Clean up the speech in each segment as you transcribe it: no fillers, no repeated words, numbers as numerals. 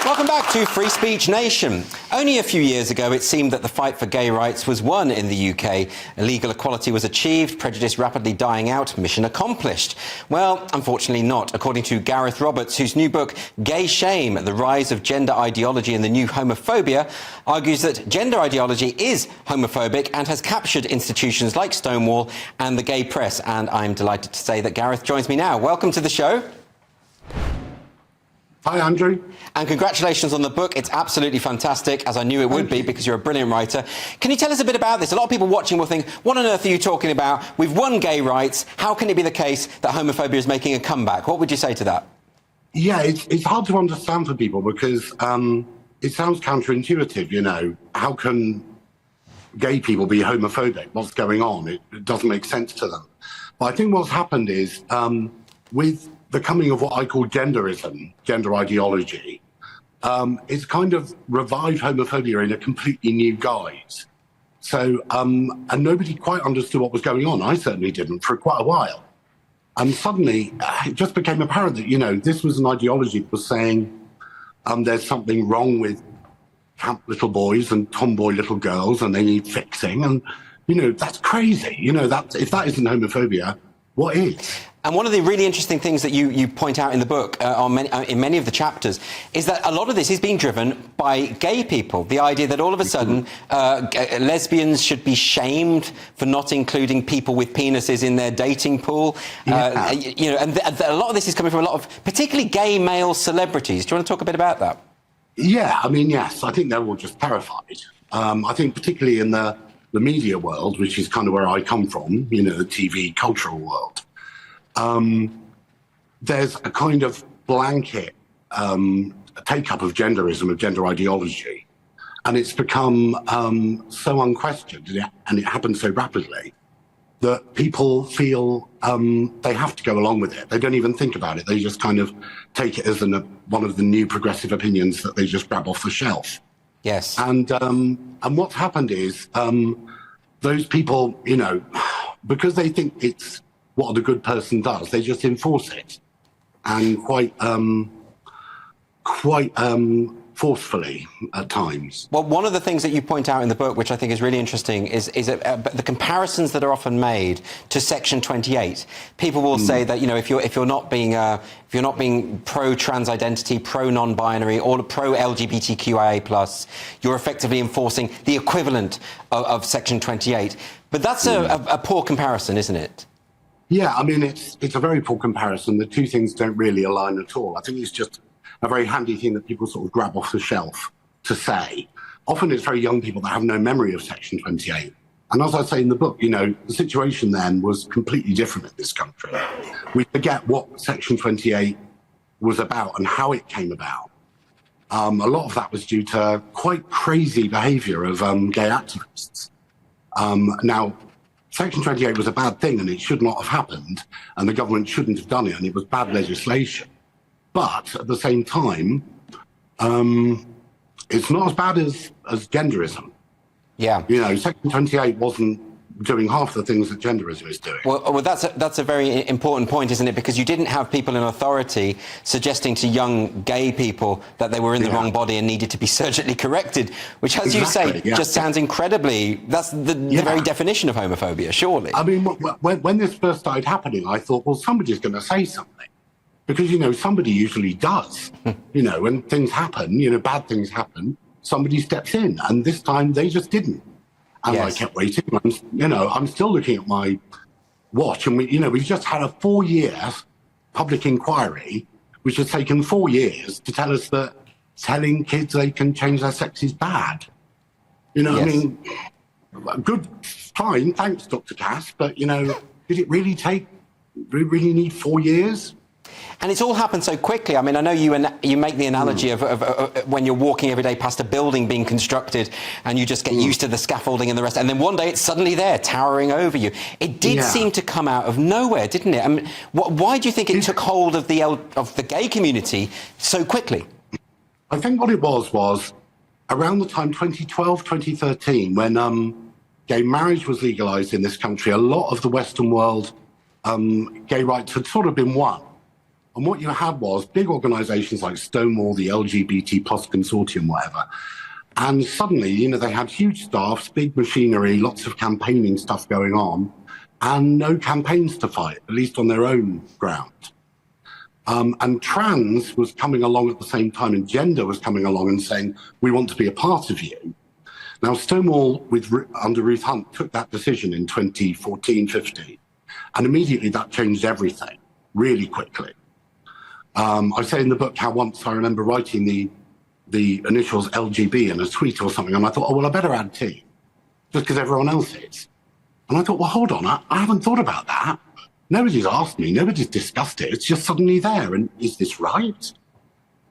Welcome back to Free Speech Nation. Only a few years ago, it seemed that the fight for gay rights was won in the UK. Legal equality was achieved, prejudice rapidly dying out, mission accomplished. Well, unfortunately not, according to Gareth Roberts, whose new book, Gay Shame, The Rise of Gender Ideology and the New Homophobia, argues that gender ideology is homophobic and has captured institutions like Stonewall and the gay press. And I'm delighted to say that Gareth joins me now. Welcome to the show. Hi, Andrew. And congratulations on the book. It's absolutely fantastic, as I knew it would be, because you're a brilliant writer. Can you tell us a bit about this? A lot of people watching will think, what on earth are you talking about? We've won gay rights. How can it be the case that homophobia is making a comeback? What would you say to that? Yeah, it's hard to understand for people because it sounds counterintuitive, you know. How can gay people be homophobic? What's going on? It doesn't make sense to them. But I think what's happened is with the coming of what I call genderism, gender ideology, it's kind of revived homophobia in a completely new guise. So, and nobody quite understood what was going on. I certainly didn't for quite a while. And suddenly it just became apparent that, you know, this was an ideology that was saying there's something wrong with camp little boys and tomboy little girls and they need fixing. And, you know, that's crazy. You know, that if that isn't homophobia, what is? And one of the really interesting things that you point out in the book, in many of the chapters, is that a lot of this is being driven by gay people. The idea that all of a sudden lesbians should be shamed for not including people with penises in their dating pool. Yeah. You know, and a lot of this is coming from a lot of particularly gay male celebrities. Do you want to talk a bit about that? Yeah, I mean, yes, I think they're all just terrified. I think particularly in the media world, which is kind of where I come from, you know, the TV cultural world. There's a kind of blanket take-up of genderism, of gender ideology, and it's become so unquestioned, and it happens so rapidly, that people feel they have to go along with it. They don't even think about it. They just kind of take it as one of the new progressive opinions that they just grab off the shelf. Yes. And what's happened is those people, you know, because they think it's what the good person does, they just enforce it, and quite forcefully at times. Well, one of the things that you point out in the book, which I think is really interesting, is the comparisons that are often made to Section 28. People will say that, you know, if you're not being pro-trans identity, pro-non-binary, or pro-LGBTQIA+, you're effectively enforcing the equivalent of Section 28. But that's a poor comparison, isn't it? Yeah, I mean, it's a very poor comparison. The two things don't really align at all. I think it's just a very handy thing that people sort of grab off the shelf to say. Often it's very young people that have no memory of Section 28. And as I say in the book, you know, the situation then was completely different in this country. We forget what Section 28 was about and how it came about. A lot of that was due to quite crazy behaviour of gay activists. Now, Section 28 was a bad thing and it should not have happened, and the government shouldn't have done it, and it was bad legislation. But at the same time, it's not as bad as genderism. Yeah. You know, Section 28 wasn't doing half the things that genderism is doing. Well, that's a very important point, isn't it? Because you didn't have people in authority suggesting to young gay people that they were in the wrong body and needed to be surgically corrected, which, as you say, just sounds incredibly... That's the very definition of homophobia, surely. I mean, when this first started happening, I thought, well, somebody's going to say something. Because, you know, somebody usually does. You know, when things happen, you know, bad things happen, somebody steps in. And this time they just didn't. And I kept waiting. I'm still looking at my watch, and we've just had a 4-year public inquiry, which has taken 4 years to tell us that telling kids they can change their sex is bad. You know, I mean, good, fine, thanks, Dr. Cass, but, you know, did it really really need 4 years? And it's all happened so quickly. I mean, I know you make the analogy of when you're walking every day past a building being constructed and you just get used to the scaffolding and the rest, and then one day it's suddenly there, towering over you. It did seem to come out of nowhere, didn't it? I mean, why do you think it took hold of the gay community so quickly? I think what it was around the time 2012, 2013, when gay marriage was legalised in this country, a lot of the Western world gay rights had sort of been won. And what you had was big organisations like Stonewall, the LGBT plus consortium, whatever. And suddenly, you know, they had huge staffs, big machinery, lots of campaigning stuff going on, and no campaigns to fight, at least on their own ground. And trans was coming along at the same time, and gender was coming along and saying, we want to be a part of you. Now, Stonewall, under Ruth Hunt, took that decision in 2014-15, and immediately that changed everything, really quickly. I say in the book how once I remember writing the initials LGB in a tweet or something, and I thought, oh, well, I better add T, just because everyone else is. And I thought, well, hold on, I haven't thought about that. Nobody's asked me, nobody's discussed it, it's just suddenly there, and is this right?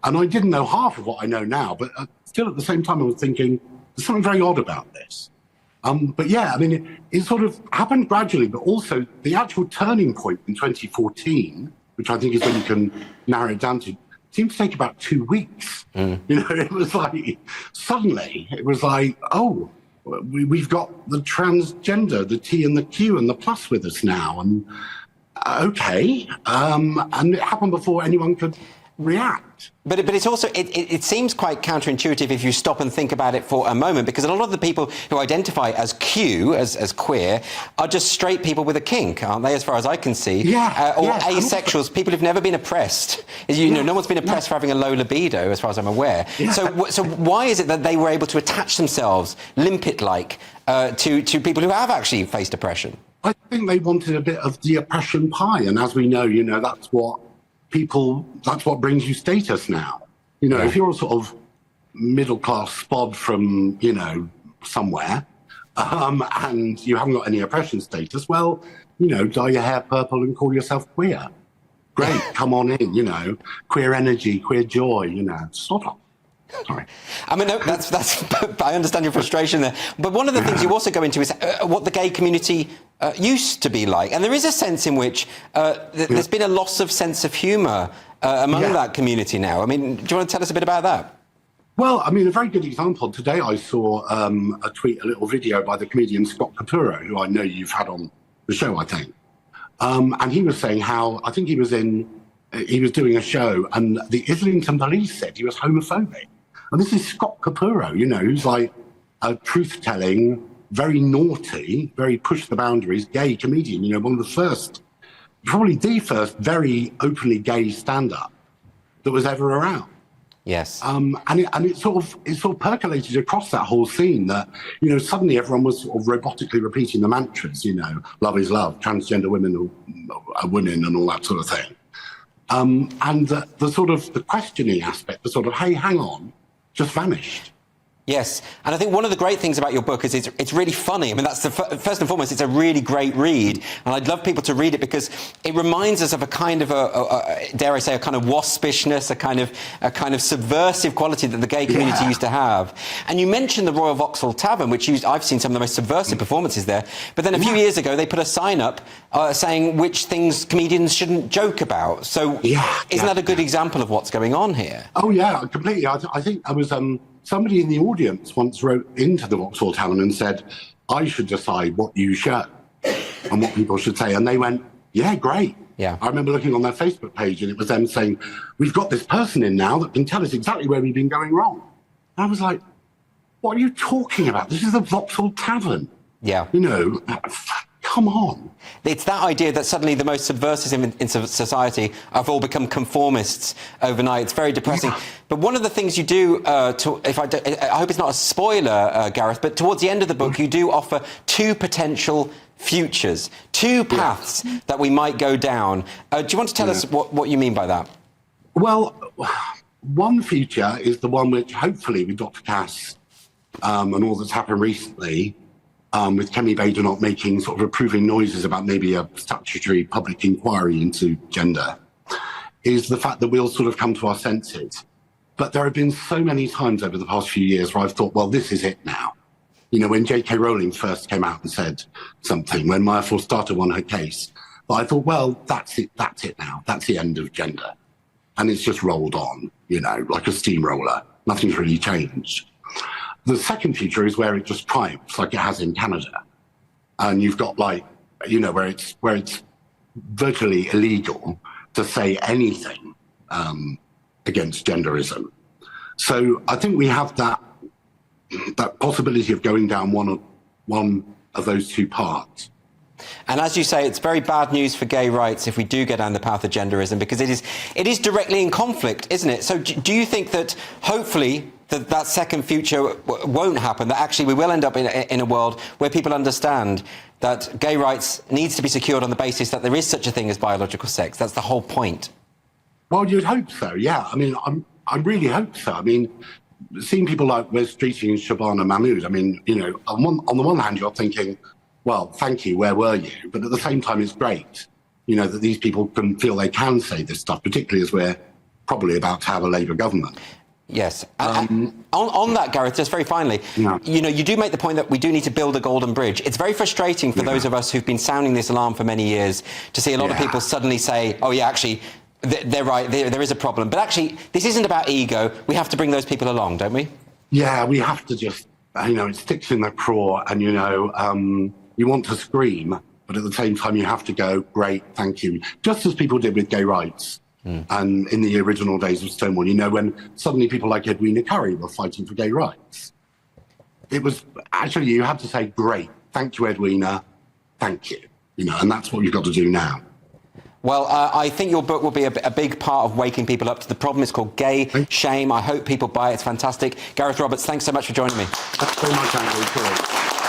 And I didn't know half of what I know now, but still at the same time I was thinking, there's something very odd about this. But yeah, I mean, it sort of happened gradually, but also the actual turning point in 2014, which I think is when you can narrow it down to, seemed to take about 2 weeks. You know, it was like, suddenly, it was like, oh, we've got the transgender, the T and the Q and the plus with us now. And okay. And it happened before anyone could react. But it's also, it seems quite counterintuitive if you stop and think about it for a moment, because a lot of the people who identify as Q, as queer, are just straight people with a kink, aren't they, as far as I can see? Or asexuals, people who've never been oppressed. You know, no one's been oppressed for having a low libido, as far as I'm aware. So why is it that they were able to attach themselves, limpet-like, to people who have actually faced oppression? I think they wanted a bit of the oppression pie, and as we know, you know, that's what brings you status now. You know, if you're a sort of middle-class spod from, you know, somewhere, and you haven't got any oppression status, well, you know, dye your hair purple and call yourself queer. Great, come on in, you know, queer energy, queer joy, you know, sort of. Sorry. I mean, no, that's. I understand your frustration there. But one of the things you also go into is what the gay community used to be like, and there is a sense in which there's been a loss of sense of humour among that community now. I mean, do you want to tell us a bit about that? Well, I mean, a very good example. Today I saw a tweet, a little video by the comedian Scott Capurro, who I know you've had on the show, I think, and he was saying how I think he was doing a show, and the Islington police said he was homophobic. And this is Scott Capurro, you know, who's like a truth-telling, very naughty, very push-the-boundaries gay comedian, you know, one of the first, probably the first very openly gay stand-up that was ever around. Yes. And it sort of percolated across that whole scene that, you know, suddenly everyone was sort of robotically repeating the mantras, you know, love is love, transgender women are women and all that sort of thing. And the sort of the questioning aspect, the sort of, hey, hang on, just vanished. Yes, and I think one of the great things about your book is it's really funny. I mean, that's first and foremost, it's a really great read, and I'd love people to read it because it reminds us of a kind of dare I say, a kind of waspishness, a kind of subversive quality that the gay community used to have. And you mentioned the Royal Vauxhall Tavern, which I've seen some of the most subversive performances there. But then a few years ago, they put a sign up saying which things comedians shouldn't joke about. So isn't that a good example of what's going on here? Oh yeah, completely. I think I was. Somebody in the audience once wrote into the Vauxhall Tavern and said, I should decide what you show and what people should say. And they went, yeah, great. Yeah. I remember looking on their Facebook page and it was them saying, we've got this person in now that can tell us exactly where we've been going wrong. And I was like, what are you talking about? This is the Vauxhall Tavern. Yeah. You know, come on. It's that idea that suddenly the most subversives in society have all become conformists overnight. It's very depressing. Yeah. But one of the things you do, I hope it's not a spoiler, Gareth, but towards the end of the book, you do offer two potential futures, two paths that we might go down. Do you want to tell us what you mean by that? Well, one future is the one which hopefully with Dr. Cass and all that's happened recently, with Kemi Badenoch making sort of approving noises about maybe a statutory public inquiry into gender, is the fact that we'll sort of come to our senses. But there have been so many times over the past few years where I've thought, well, this is it now. You know, when J.K. Rowling first came out and said something, when Maya Forstater won her case, but I thought, well, that's it now. That's the end of gender. And it's just rolled on, you know, like a steamroller. Nothing's really changed. The second future is where it just triumphs, like it has in Canada. And you've got, like, you know, where it's virtually illegal to say anything against genderism. So I think we have that possibility of going down one of those two paths. And as you say, it's very bad news for gay rights if we do go down the path of genderism, because it is directly in conflict, isn't it? So do you think that hopefully that second future won't happen, that actually we will end up in a world where people understand that gay rights needs to be secured on the basis that there is such a thing as biological sex? That's the whole point. Well, you'd hope so, yeah. I mean, I really hope so. I mean, seeing people like Wes Streeting and Shabana Mahmood, I mean, you know, on the one hand, you're thinking, well, thank you, where were you? But at the same time, it's great, you know, that these people can feel they can say this stuff, particularly as we're probably about to have a Labour government. Yes. On that, Gareth, just very finally, yeah. you know, you do make the point that we do need to build a golden bridge. It's very frustrating for those of us who've been sounding this alarm for many years to see a lot of people suddenly say, oh, yeah, actually, they're right, there is a problem. But actually, this isn't about ego. We have to bring those people along, don't we? Yeah, we have to just, you know, it sticks in the craw and, you know, you want to scream, but at the same time, you have to go, great, thank you. Just as people did with gay rights. And in the original days of Stonewall, you know, when suddenly people like Edwina Currie were fighting for gay rights. It was actually, you had to say, great, thank you, Edwina, thank you. You know, and that's what you've got to do now. Well, I think your book will be a big part of waking people up to the problem. It's called Gay Shame. I hope people buy it. It's fantastic. Gareth Roberts, thanks so much for joining me. Thanks very much, Andrew.